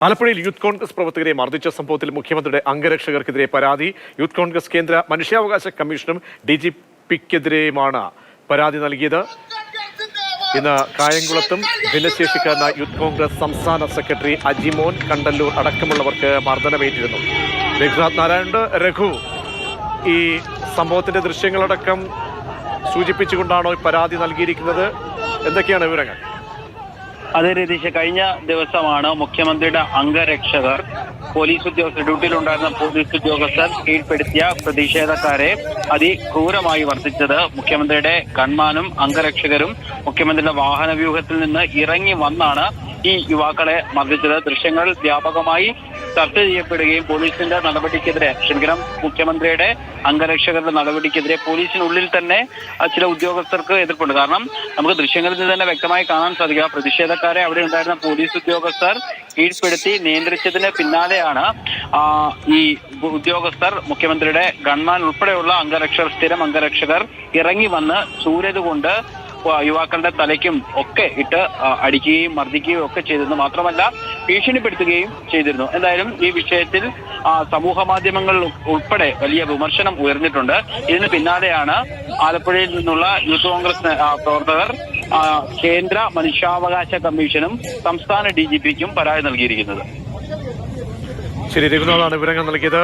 ആലപ്പുഴയിൽ യൂത്ത് കോൺഗ്രസ് പ്രവർത്തകരെ മർദ്ദിച്ച സംഭവത്തിൽ മുഖ്യമന്ത്രിയുടെ അംഗരക്ഷകർക്കെതിരെ പരാതി. യൂത്ത് കോൺഗ്രസ് കേന്ദ്ര മനുഷ്യാവകാശ കമ്മീഷനും DGPക്കെതിരെയുമാണ് പരാതി നൽകിയത്. ഇന്ന് കായംകുളത്തും ഭിന്നശേഷിക്കാരനായ യൂത്ത് കോൺഗ്രസ് സംസ്ഥാന സെക്രട്ടറി അജിമോൻ കണ്ടല്ലൂർ അടക്കമുള്ളവർക്ക് മർദ്ദനമേറ്റിരുന്നു. രഘുനാഥ് നാരായണുണ്ട്. രഘു, ഈ സംഭവത്തിന്റെ ദൃശ്യങ്ങളടക്കം സൂചിപ്പിച്ചുകൊണ്ടാണോ പരാതി നൽകിയിരിക്കുന്നത്? എന്തൊക്കെയാണ് വിവരങ്ങൾ? അതേ രതീഷ്, കഴിഞ്ഞ ദിവസമാണ് മുഖ്യമന്ത്രിയുടെ അംഗരക്ഷകർ ഡ്യൂട്ടിയിലുണ്ടായിരുന്ന പോലീസ് ഉദ്യോഗസ്ഥർ കീഴ്പ്പെടുത്തിയ പ്രതിഷേധക്കാരെ അതിക്രൂരമായി വർദ്ധിച്ചത്. മുഖ്യമന്ത്രിയുടെ ഗൺമാനും അംഗരക്ഷകരും മുഖ്യമന്ത്രിയുടെ വാഹന വ്യൂഹത്തിൽ നിന്ന് ഇറങ്ങി വന്നാണ് ഈ യുവാക്കളെ മർദ്ദിച്ചത്. ദൃശ്യങ്ങൾ വ്യാപകമായി ചർച്ച ചെയ്യപ്പെടുകയും പോലീസിന്റെ നടപടിക്കെതിരെ മുഖ്യമന്ത്രിയുടെ അംഗരക്ഷകരുടെ നടപടിക്കെതിരെ പോലീസിനുള്ളിൽ തന്നെ ചില ഉദ്യോഗസ്ഥർക്ക് എതിർപ്പുണ്ട്. കാരണം നമുക്ക് ദൃശ്യങ്ങളിൽ നിന്ന് തന്നെ വ്യക്തമായി കാണാൻ സാധിക്കുക, പ്രതിഷേധക്കാരെ അവിടെ ഉണ്ടായിരുന്ന പോലീസ് ഉദ്യോഗസ്ഥർ കീഴ്പ്പെടുത്തി നിയന്ത്രിച്ചതിന് പിന്നാലെയാണ് ഈ ഉദ്യോഗസ്ഥർ മുഖ്യമന്ത്രിയുടെ ഗൺമാൻ ഉൾപ്പെടെയുള്ള സ്ഥിരം അംഗരക്ഷകർ ഇറങ്ങി വന്ന് ചൂരത് കൊണ്ട് യുവാക്കളുടെ തലയ്ക്കും ഒക്കെ ഇട്ട് അടിക്കുകയും മർദ്ദിക്കുകയും ഒക്കെ ചെയ്തിരുന്നു. മാത്രമല്ല ഭീഷണിപ്പെടുത്തുകയും ചെയ്തിരുന്നു. എന്തായാലും ഈ വിഷയത്തിൽ സമൂഹ മാധ്യമങ്ങൾ ഉൾപ്പെടെ വലിയ വിമർശനം ഉയർന്നിട്ടുണ്ട്. ഇതിന് പിന്നാലെയാണ് ആലപ്പുഴയിൽ നിന്നുള്ള യൂത്ത് കോൺഗ്രസ് പ്രവർത്തകർ കേന്ദ്ര മനുഷ്യാവകാശ കമ്മീഷനും സംസ്ഥാന DGPക്കും പരാതി നൽകിയിരിക്കുന്നത്. ശരി, രഘുനാഥാണ് വിവരങ്ങൾ നൽകിയത്.